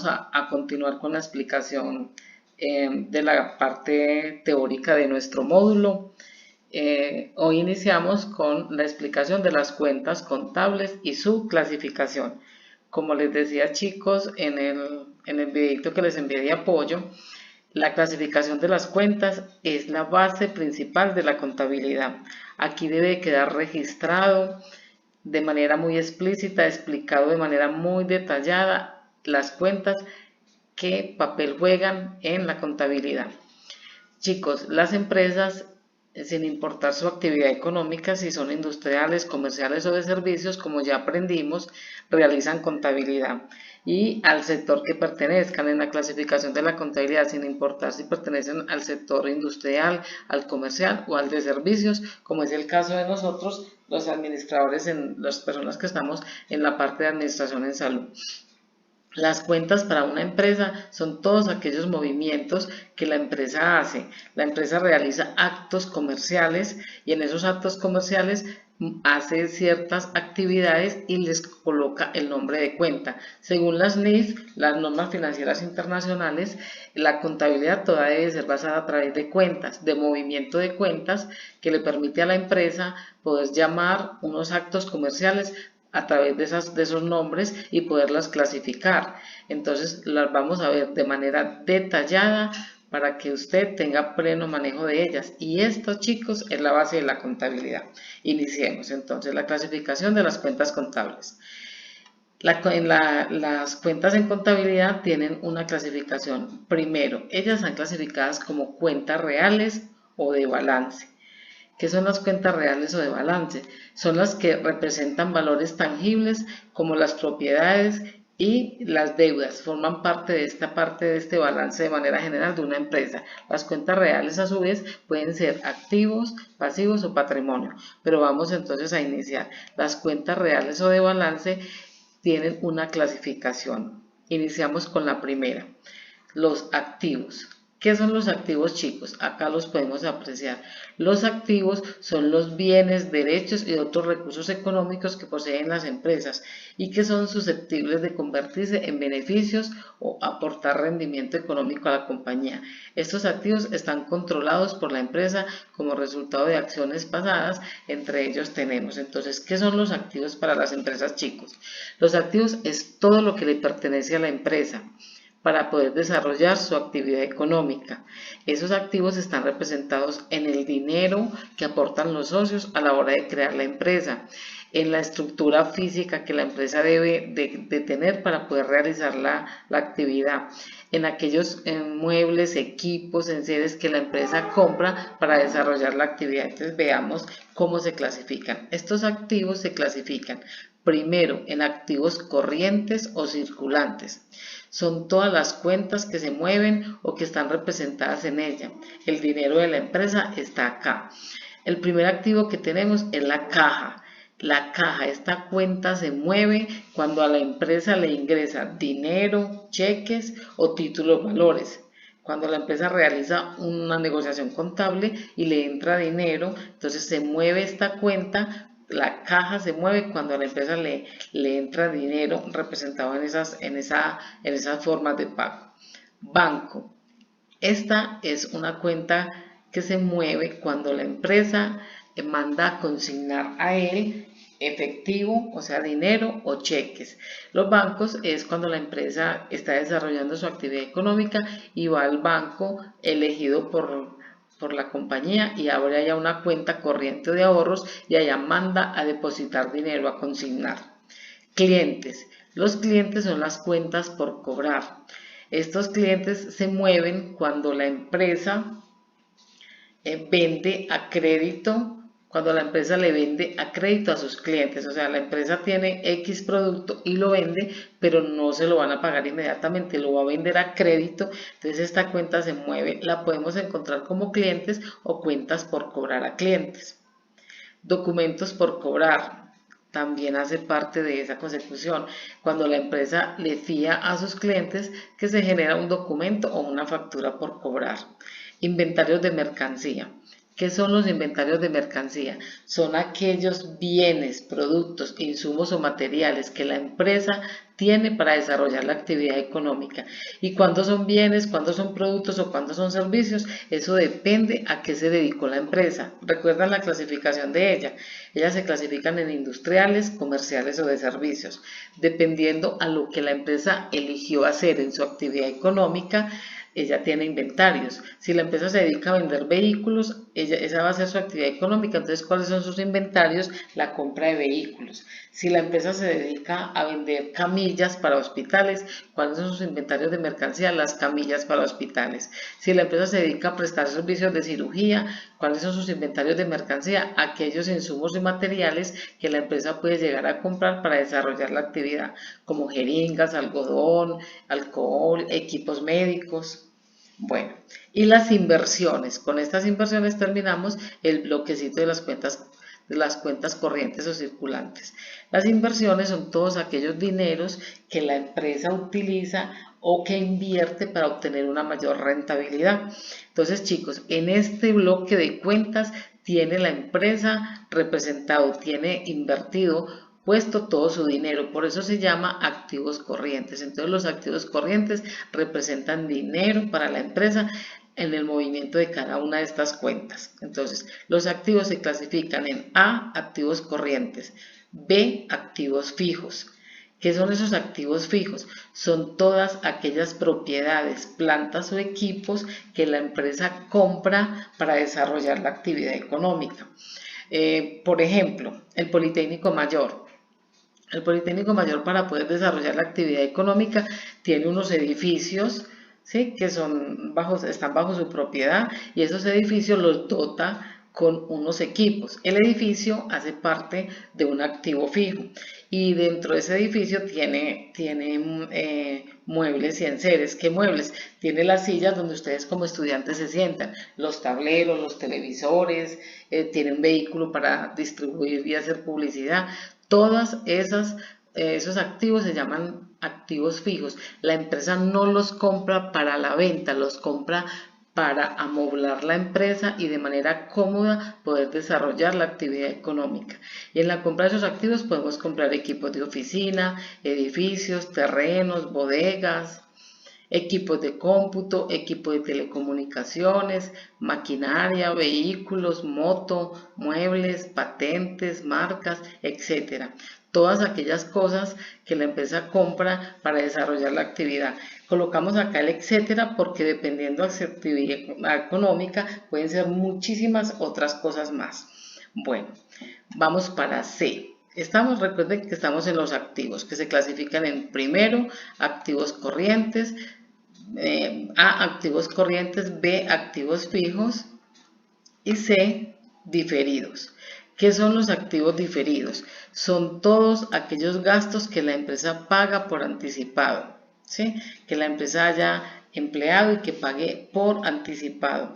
vamos a continuar con la explicación de la parte teórica de nuestro módulo. Hoy iniciamos con la explicación de las cuentas contables y su clasificación. Como les decía, chicos, en el videito que les envié de apoyo, la clasificación de las cuentas es la base principal de la contabilidad. Aquí debe quedar registrado de manera muy explícita, explicado de manera muy detallada las cuentas, qué papel juegan en la contabilidad. Chicos, las empresas, sin importar su actividad económica, si son industriales, comerciales o de servicios, como ya aprendimos, realizan contabilidad. Y al sector que pertenezcan en la clasificación de la contabilidad, sin importar si pertenecen al sector industrial, al comercial o al de servicios, como es el caso de nosotros, los administradores, las personas que estamos en la parte de administración en salud. Las cuentas para una empresa son todos aquellos movimientos que la empresa hace. La empresa realiza actos comerciales y en esos actos comerciales hace ciertas actividades y les coloca el nombre de cuenta. Según las NIF, las normas financieras internacionales, la contabilidad toda debe ser basada a través de cuentas, de movimiento de cuentas que le permite a la empresa poder llamar unos actos comerciales a través de esos nombres y poderlas clasificar. Entonces las vamos a ver de manera detallada para que usted tenga pleno manejo de ellas. Y esto, chicos, es la base de la contabilidad. Iniciemos entonces la clasificación de las cuentas contables. Las cuentas en contabilidad tienen una clasificación. Primero, ellas están clasificadas como cuentas reales o de balance. ¿Qué son las cuentas reales o de balance? Son las que representan valores tangibles como las propiedades y las deudas. Forman parte de este balance de manera general de una empresa. Las cuentas reales a su vez pueden ser activos, pasivos o patrimonio. Pero vamos entonces a iniciar. Las cuentas reales o de balance tienen una clasificación. Iniciamos con la primera. Los activos. ¿Qué son los activos, chicos? Acá los podemos apreciar. Los activos son los bienes, derechos y otros recursos económicos que poseen las empresas y que son susceptibles de convertirse en beneficios o aportar rendimiento económico a la compañía. Estos activos están controlados por la empresa como resultado de acciones pasadas, entre ellos tenemos. Entonces, ¿qué son los activos para las empresas, chicos? Los activos es todo lo que le pertenece a la empresa para poder desarrollar su actividad económica. Esos activos están representados en el dinero que aportan los socios a la hora de crear la empresa, en la estructura física que la empresa debe de tener para poder realizar la actividad, en aquellos muebles, equipos, enseres que la empresa compra para desarrollar la actividad. Entonces veamos cómo se clasifican. Estos activos se clasifican primero en activos corrientes o circulantes. Son todas las cuentas que se mueven o que están representadas en ella. El dinero de la empresa está acá. El primer activo que tenemos es la caja. La caja, esta cuenta se mueve cuando a la empresa le ingresa dinero, cheques o títulos valores. Cuando la empresa realiza una negociación contable y le entra dinero, entonces se mueve esta cuenta. La caja se mueve cuando a la empresa le entra dinero representado en esas formas de pago. Banco. Esta es una cuenta que se mueve cuando la empresa manda a consignar a él efectivo, o sea, dinero o cheques. Los bancos es cuando la empresa está desarrollando su actividad económica y va al banco elegido por la compañía y abre allá una cuenta corriente de ahorros y allá manda a depositar dinero, a consignar. Clientes. Los clientes son las cuentas por cobrar. Estos clientes se mueven cuando la empresa vende a crédito, cuando la empresa le vende a crédito a sus clientes. O sea, la empresa tiene X producto y lo vende, pero no se lo van a pagar inmediatamente, lo va a vender a crédito. Entonces esta cuenta se mueve, la podemos encontrar como clientes o cuentas por cobrar a clientes. Documentos por cobrar. También hace parte de esa consecución, cuando la empresa le fía a sus clientes que se genera un documento o una factura por cobrar. Inventarios de mercancía. ¿Qué son los inventarios de mercancía? Son aquellos bienes, productos, insumos o materiales que la empresa tiene para desarrollar la actividad económica. Y cuándo son bienes, cuándo son productos o cuándo son servicios, eso depende a qué se dedicó la empresa. ¿Recuerdan la clasificación de ella? Ellas se clasifican en industriales, comerciales o de servicios. Dependiendo a lo que la empresa eligió hacer en su actividad económica, ella tiene inventarios. Si la empresa se dedica a vender vehículos, esa va a ser su actividad económica. Entonces, ¿cuáles son sus inventarios? La compra de vehículos. Si la empresa se dedica a vender camillas para hospitales, ¿cuáles son sus inventarios de mercancía? Las camillas para hospitales. Si la empresa se dedica a prestar servicios de cirugía, ¿cuáles son sus inventarios de mercancía? Aquellos insumos y materiales que la empresa puede llegar a comprar para desarrollar la actividad, como jeringas, algodón, alcohol, equipos médicos. Bueno, y las inversiones. Con estas inversiones terminamos el bloquecito de las cuentas corrientes o circulantes. Las inversiones son todos aquellos dineros que la empresa utiliza o que invierte para obtener una mayor rentabilidad. Entonces, chicos, en este bloque de cuentas tiene la empresa representado, tiene invertido, puesto todo su dinero, por eso se llama activos corrientes. Entonces los activos corrientes representan dinero para la empresa en el movimiento de cada una de estas cuentas. Entonces los activos se clasifican en A, activos corrientes, B, activos fijos. ¿Qué son esos activos fijos? Son todas aquellas propiedades, plantas o equipos que la empresa compra para desarrollar la actividad económica. Por ejemplo, el Politécnico Mayor. El Politécnico Mayor, para poder desarrollar la actividad económica, tiene unos edificios, ¿sí?, que están bajo su propiedad, y esos edificios los dota con unos equipos. El edificio hace parte de un activo fijo y dentro de ese edificio tiene muebles y enseres. ¿Qué muebles? Tiene las sillas donde ustedes como estudiantes se sientan, los tableros, los televisores, tiene un vehículo para distribuir y hacer publicidad. Todas esos activos se llaman activos fijos. La empresa no los compra para la venta, los compra para amoblar la empresa y de manera cómoda poder desarrollar la actividad económica. Y en la compra de esos activos podemos comprar equipos de oficina, edificios, terrenos, bodegas, equipos de cómputo, equipo de telecomunicaciones, maquinaria, vehículos, moto, muebles, patentes, marcas, etc. Todas aquellas cosas que la empresa compra para desarrollar la actividad. Colocamos acá el etcétera porque dependiendo de la actividad económica pueden ser muchísimas otras cosas más. Bueno, vamos para C. Recuerden que estamos en los activos que se clasifican en primero, activos corrientes, A, activos corrientes, B, activos fijos y C, diferidos. ¿Qué son los activos diferidos? Son todos aquellos gastos que la empresa paga por anticipado, ¿sí?, que la empresa haya empleado y que pague por anticipado.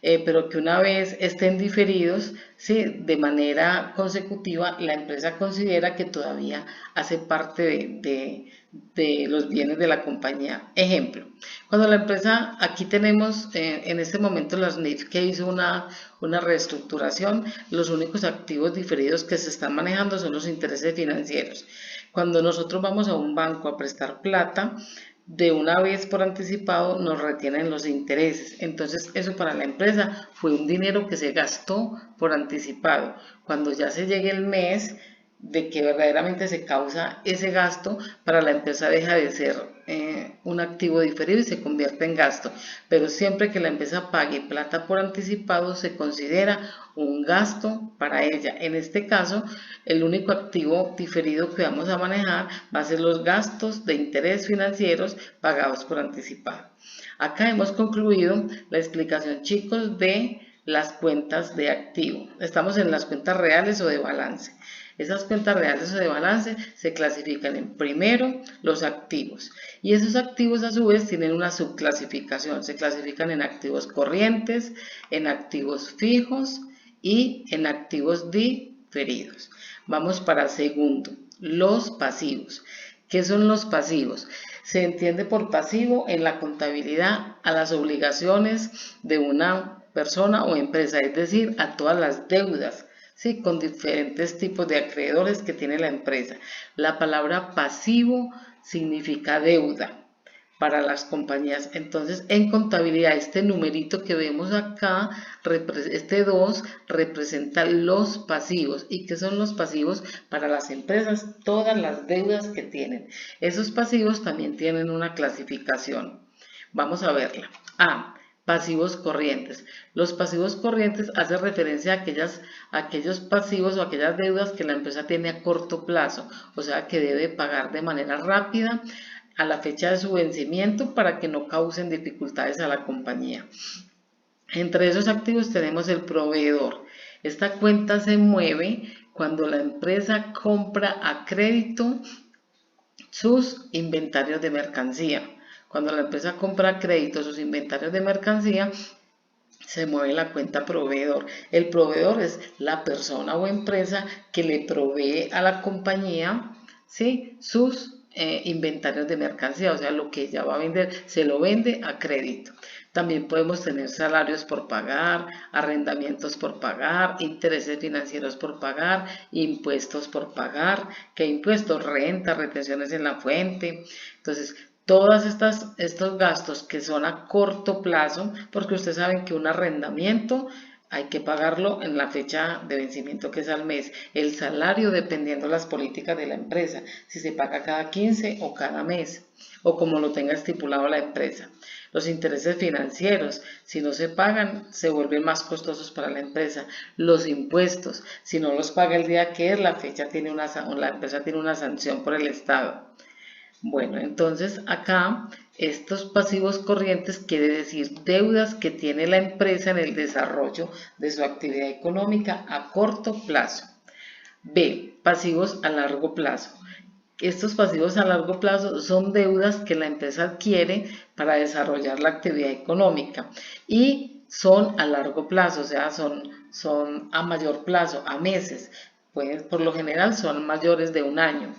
Pero que una vez estén diferidos, ¿sí?, de manera consecutiva, la empresa considera que todavía hace parte de los bienes de la compañía. Ejemplo, cuando la empresa, aquí tenemos en este momento la SNIF que hizo una reestructuración, los únicos activos diferidos que se están manejando son los intereses financieros. Cuando nosotros vamos a un banco a prestar plata, de una vez por anticipado nos retienen los intereses. Entonces eso para la empresa fue un dinero que se gastó por anticipado. Cuando ya se llegue el mes de que verdaderamente se causa ese gasto, para la empresa deja de ser un activo diferido y se convierte en gasto. Pero siempre que la empresa pague plata por anticipado se considera un gasto para ella. En este caso, el único activo diferido que vamos a manejar va a ser los gastos de interés financieros pagados por anticipado. Acá hemos concluido la explicación, chicos, de las cuentas de activo. Estamos en las cuentas reales o de balance. Esas cuentas reales o de balance se clasifican en primero los activos, y esos activos a su vez tienen una subclasificación. Se clasifican en activos corrientes, en activos fijos y en activos diferidos. Vamos para segundo, los pasivos. ¿Qué son los pasivos? Se entiende por pasivo en la contabilidad a las obligaciones de una persona o empresa, es decir, a todas las deudas, ¿sí? Con diferentes tipos de acreedores que tiene la empresa. La palabra pasivo significa deuda para las compañías. Entonces, en contabilidad, este numerito que vemos acá, este 2, representa los pasivos. ¿Y qué son los pasivos? Para las empresas, todas las deudas que tienen. Esos pasivos también tienen una clasificación. Vamos a verla. Pasivos corrientes. Los pasivos corrientes hacen referencia a aquellos pasivos o aquellas deudas que la empresa tiene a corto plazo, o sea que debe pagar de manera rápida a la fecha de su vencimiento para que no causen dificultades a la compañía. Entre esos activos tenemos el proveedor. Esta cuenta se mueve cuando la empresa compra a crédito sus inventarios de mercancía. Cuando la empresa compra a crédito sus inventarios de mercancía, se mueve la cuenta proveedor. El proveedor es la persona o empresa que le provee a la compañía, ¿sí?, sus inventarios de mercancía, o sea, lo que ella va a vender, se lo vende a crédito. También podemos tener salarios por pagar, arrendamientos por pagar, intereses financieros por pagar, impuestos por pagar. ¿Qué impuestos? Renta, retenciones en la fuente. Entonces, todos estos gastos que son a corto plazo, porque ustedes saben que un arrendamiento hay que pagarlo en la fecha de vencimiento, que es al mes. El salario, dependiendo de las políticas de la empresa, si se paga cada 15 o cada mes, o como lo tenga estipulado la empresa. Los intereses financieros, si no se pagan, se vuelven más costosos para la empresa. Los impuestos, si no los paga el día que es, la empresa tiene una sanción por el Estado. Bueno, entonces acá estos pasivos corrientes quiere decir deudas que tiene la empresa en el desarrollo de su actividad económica a corto plazo. B, pasivos a largo plazo. Estos pasivos a largo plazo son deudas que la empresa adquiere para desarrollar la actividad económica y son a largo plazo, o sea, son a mayor plazo, a meses. Pues por lo general son mayores de un año,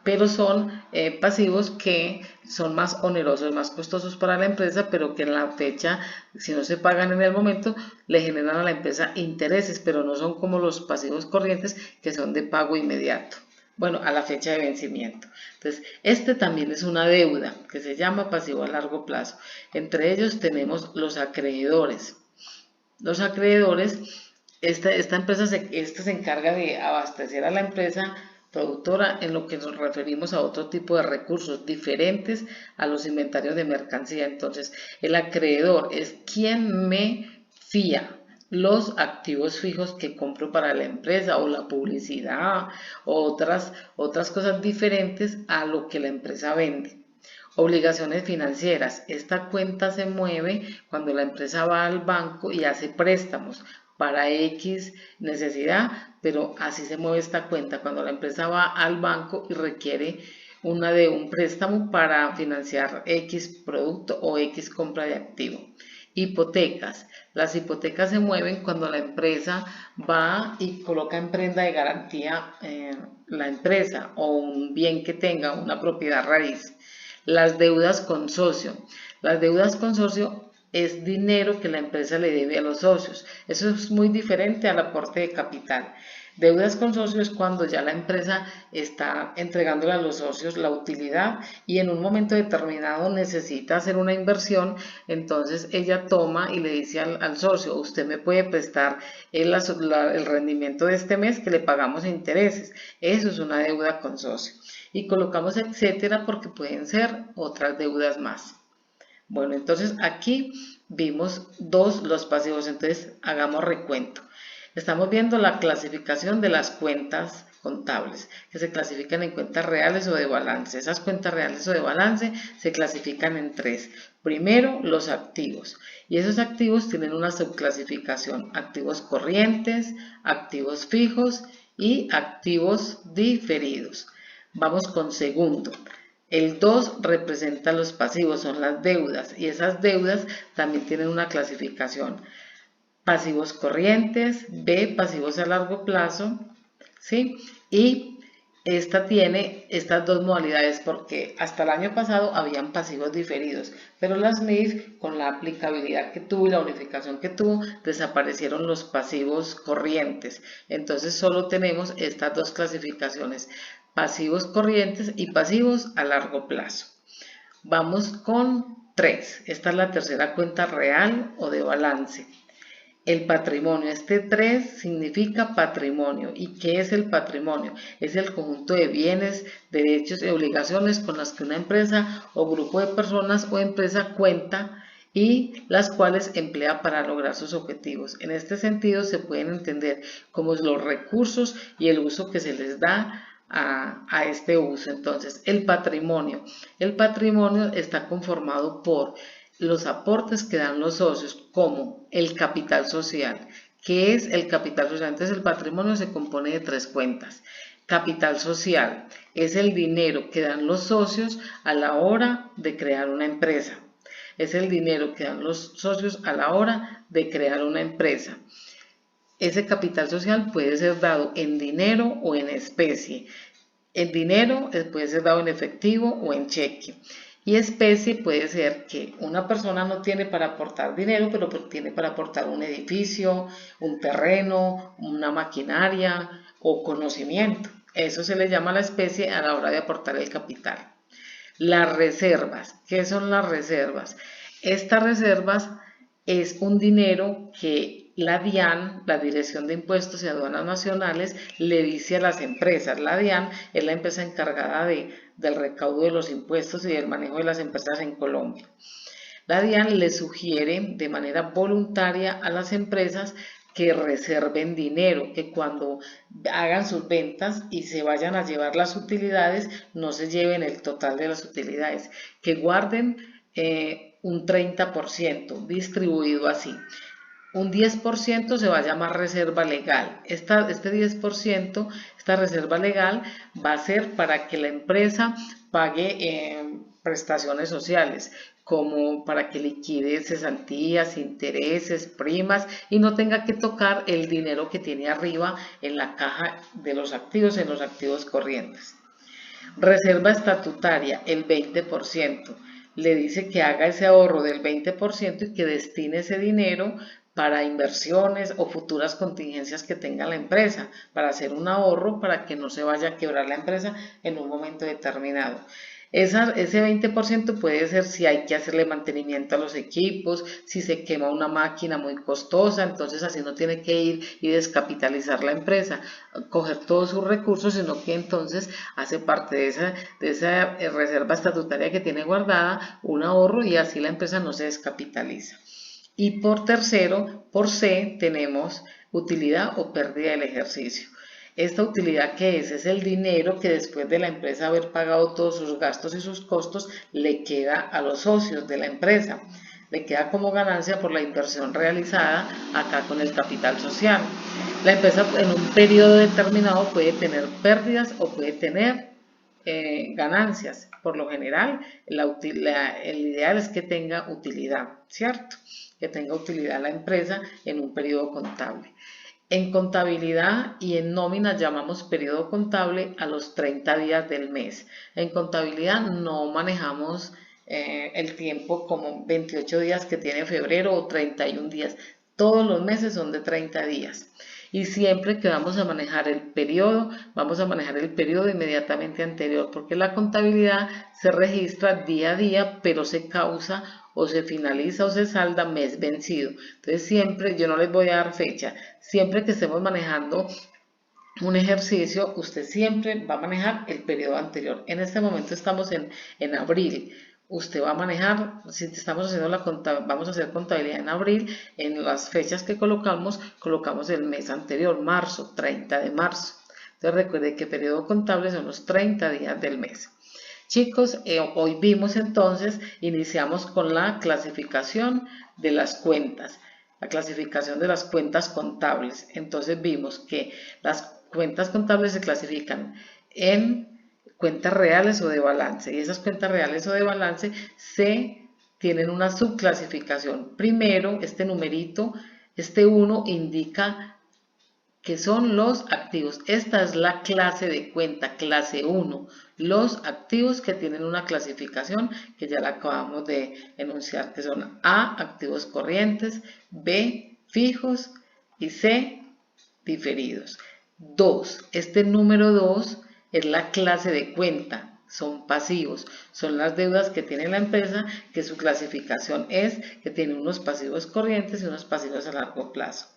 pero son pasivos que son más onerosos, más costosos para la empresa, pero que en la fecha, si no se pagan en el momento, le generan a la empresa intereses, pero no son como los pasivos corrientes que son de pago inmediato. Bueno, a la fecha de vencimiento. Entonces, este también es una deuda que se llama pasivo a largo plazo. Entre ellos tenemos los acreedores. Los acreedores, esta empresa se encarga de abastecer a la empresa productora en lo que nos referimos a otro tipo de recursos diferentes a los inventarios de mercancía. Entonces, el acreedor es quien me fía los activos fijos que compro para la empresa o la publicidad o otras cosas diferentes a lo que la empresa vende. Obligaciones financieras. Esta cuenta se mueve cuando la empresa va al banco y hace préstamos para X necesidad, pero así se mueve esta cuenta cuando la empresa va al banco y requiere un préstamo para financiar X producto o X compra de activo. Hipotecas. Las hipotecas se mueven cuando la empresa va y coloca en prenda de garantía la empresa o un bien que tenga, una propiedad raíz. Las deudas con socio. Las deudas con socio es dinero que la empresa le debe a los socios. Eso es muy diferente al aporte de capital. Deudas con socio es cuando ya la empresa está entregándole a los socios la utilidad y en un momento determinado necesita hacer una inversión, entonces ella toma y le dice al socio, usted me puede prestar el rendimiento de este mes que le pagamos intereses. Eso es una deuda con socio. Y colocamos etcétera porque pueden ser otras deudas más. Bueno, entonces aquí vimos los pasivos, entonces hagamos recuento. Estamos viendo la clasificación de las cuentas contables, que se clasifican en cuentas reales o de balance. Esas cuentas reales o de balance se clasifican en 3. Primero, los activos. Y esos activos tienen una subclasificación: activos corrientes, activos fijos y activos diferidos. Vamos con segundo. El 2 representa los pasivos, son las deudas, y esas deudas también tienen una clasificación: pasivos corrientes, B, pasivos a largo plazo, ¿sí? Y esta tiene estas dos modalidades porque hasta el año pasado habían pasivos diferidos, pero la SMIF, con la aplicabilidad que tuvo y la unificación que tuvo, desaparecieron los pasivos corrientes. Entonces solo tenemos estas dos clasificaciones, pasivos corrientes y pasivos a largo plazo. Vamos con 3. Esta es la tercera cuenta real o de balance. El patrimonio, este 3 significa patrimonio. ¿Y qué es el patrimonio? Es el conjunto de bienes, derechos y obligaciones con las que una empresa o grupo de personas o empresa cuenta y las cuales emplea para lograr sus objetivos. En este sentido se pueden entender como los recursos y el uso que se les da a este uso. Entonces, el patrimonio está conformado por los aportes que dan los socios, como el capital social. ¿Qué es el capital social? Entonces el patrimonio se compone de 3 cuentas. Capital social es el dinero que dan los socios a la hora de crear una empresa. Es el dinero que dan los socios a la hora de crear una empresa. Ese capital social puede ser dado en dinero o en especie. El dinero puede ser dado en efectivo o en cheque. Y especie puede ser que una persona no tiene para aportar dinero, pero tiene para aportar un edificio, un terreno, una maquinaria o conocimiento. Eso se le llama la especie a la hora de aportar el capital. Las reservas. ¿Qué son las reservas? Estas reservas es un dinero que la DIAN, la Dirección de Impuestos y Aduanas Nacionales, le dice a las empresas. La DIAN es la empresa encargada del recaudo de los impuestos y del manejo de las empresas en Colombia. La DIAN le sugiere de manera voluntaria a las empresas que reserven dinero, que cuando hagan sus ventas y se vayan a llevar las utilidades, no se lleven el total de las utilidades, que guarden un 30% distribuido así. Un 10% se va a llamar reserva legal. Este 10%, esta reserva legal, va a ser para que la empresa pague prestaciones sociales, como para que liquide cesantías, intereses, primas y no tenga que tocar el dinero que tiene arriba en la caja de los activos, en los activos corrientes. Reserva estatutaria, el 20%. Le dice que haga ese ahorro del 20% y que destine ese dinero para inversiones o futuras contingencias que tenga la empresa, para hacer un ahorro para que no se vaya a quebrar la empresa en un momento determinado. Ese 20% puede ser si hay que hacerle mantenimiento a los equipos, si se quema una máquina muy costosa, entonces así no tiene que ir y descapitalizar la empresa, coger todos sus recursos, sino que entonces hace parte de esa reserva estatutaria que tiene guardada, un ahorro y así la empresa no se descapitaliza. Y por tercero, por C, tenemos utilidad o pérdida del ejercicio. Esta utilidad, ¿qué es? Es el dinero que después de la empresa haber pagado todos sus gastos y sus costos, le queda a los socios de la empresa. Le queda como ganancia por la inversión realizada acá con el capital social. La empresa en un periodo determinado puede tener pérdidas o puede tener ganancias. Por lo general, el ideal es que tenga utilidad, ¿cierto? Que tenga utilidad la empresa en un periodo contable. En contabilidad y en nómina llamamos periodo contable a los 30 días del mes. En contabilidad no manejamos el tiempo como 28 días que tiene febrero o 31 días. Todos los meses son de 30 días. Y siempre que vamos a manejar el periodo, vamos a manejar el periodo inmediatamente anterior, porque la contabilidad se registra día a día, pero se causa o se finaliza o se salda mes vencido. Entonces siempre, yo no les voy a dar fecha, siempre que estemos manejando un ejercicio, usted siempre va a manejar el periodo anterior. En este momento estamos en abril. Usted va a manejar, si estamos haciendo vamos a hacer contabilidad en abril, en las fechas que colocamos el mes anterior, marzo, 30 de marzo. Entonces recuerde que periodo contable son los 30 días del mes. Chicos, hoy vimos entonces, iniciamos con la clasificación de las cuentas, la clasificación de las cuentas contables. Entonces vimos que las cuentas contables se clasifican en cuentas reales o de balance, y esas cuentas reales o de balance tienen una subclasificación. Primero, este numerito, este 1 indica que son los activos. Esta es la clase de cuenta, clase 1, los activos que tienen una clasificación que ya la acabamos de enunciar, que son A, activos corrientes, B, fijos y C, diferidos. 2, este número 2 es la clase de cuenta, son pasivos, son las deudas que tiene la empresa que su clasificación es que tiene unos pasivos corrientes y unos pasivos a largo plazo.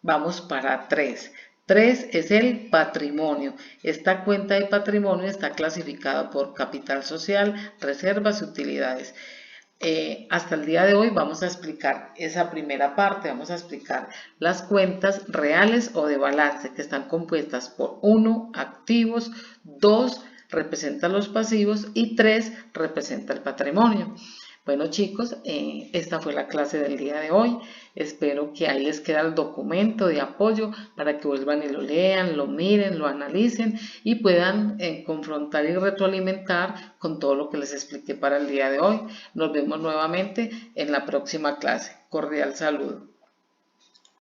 Vamos para 3. 3 es el patrimonio. Esta cuenta de patrimonio está clasificada por capital social, reservas y utilidades. Hasta el día de hoy vamos a explicar esa primera parte, vamos a explicar las cuentas reales o de balance que están compuestas por 1, activos, 2, representa los pasivos y 3, representa el patrimonio. Bueno chicos, esta fue la clase del día de hoy. Espero que ahí les quede el documento de apoyo para que vuelvan y lo lean, lo miren, lo analicen y puedan confrontar y retroalimentar con todo lo que les expliqué para el día de hoy. Nos vemos nuevamente en la próxima clase. Cordial saludo.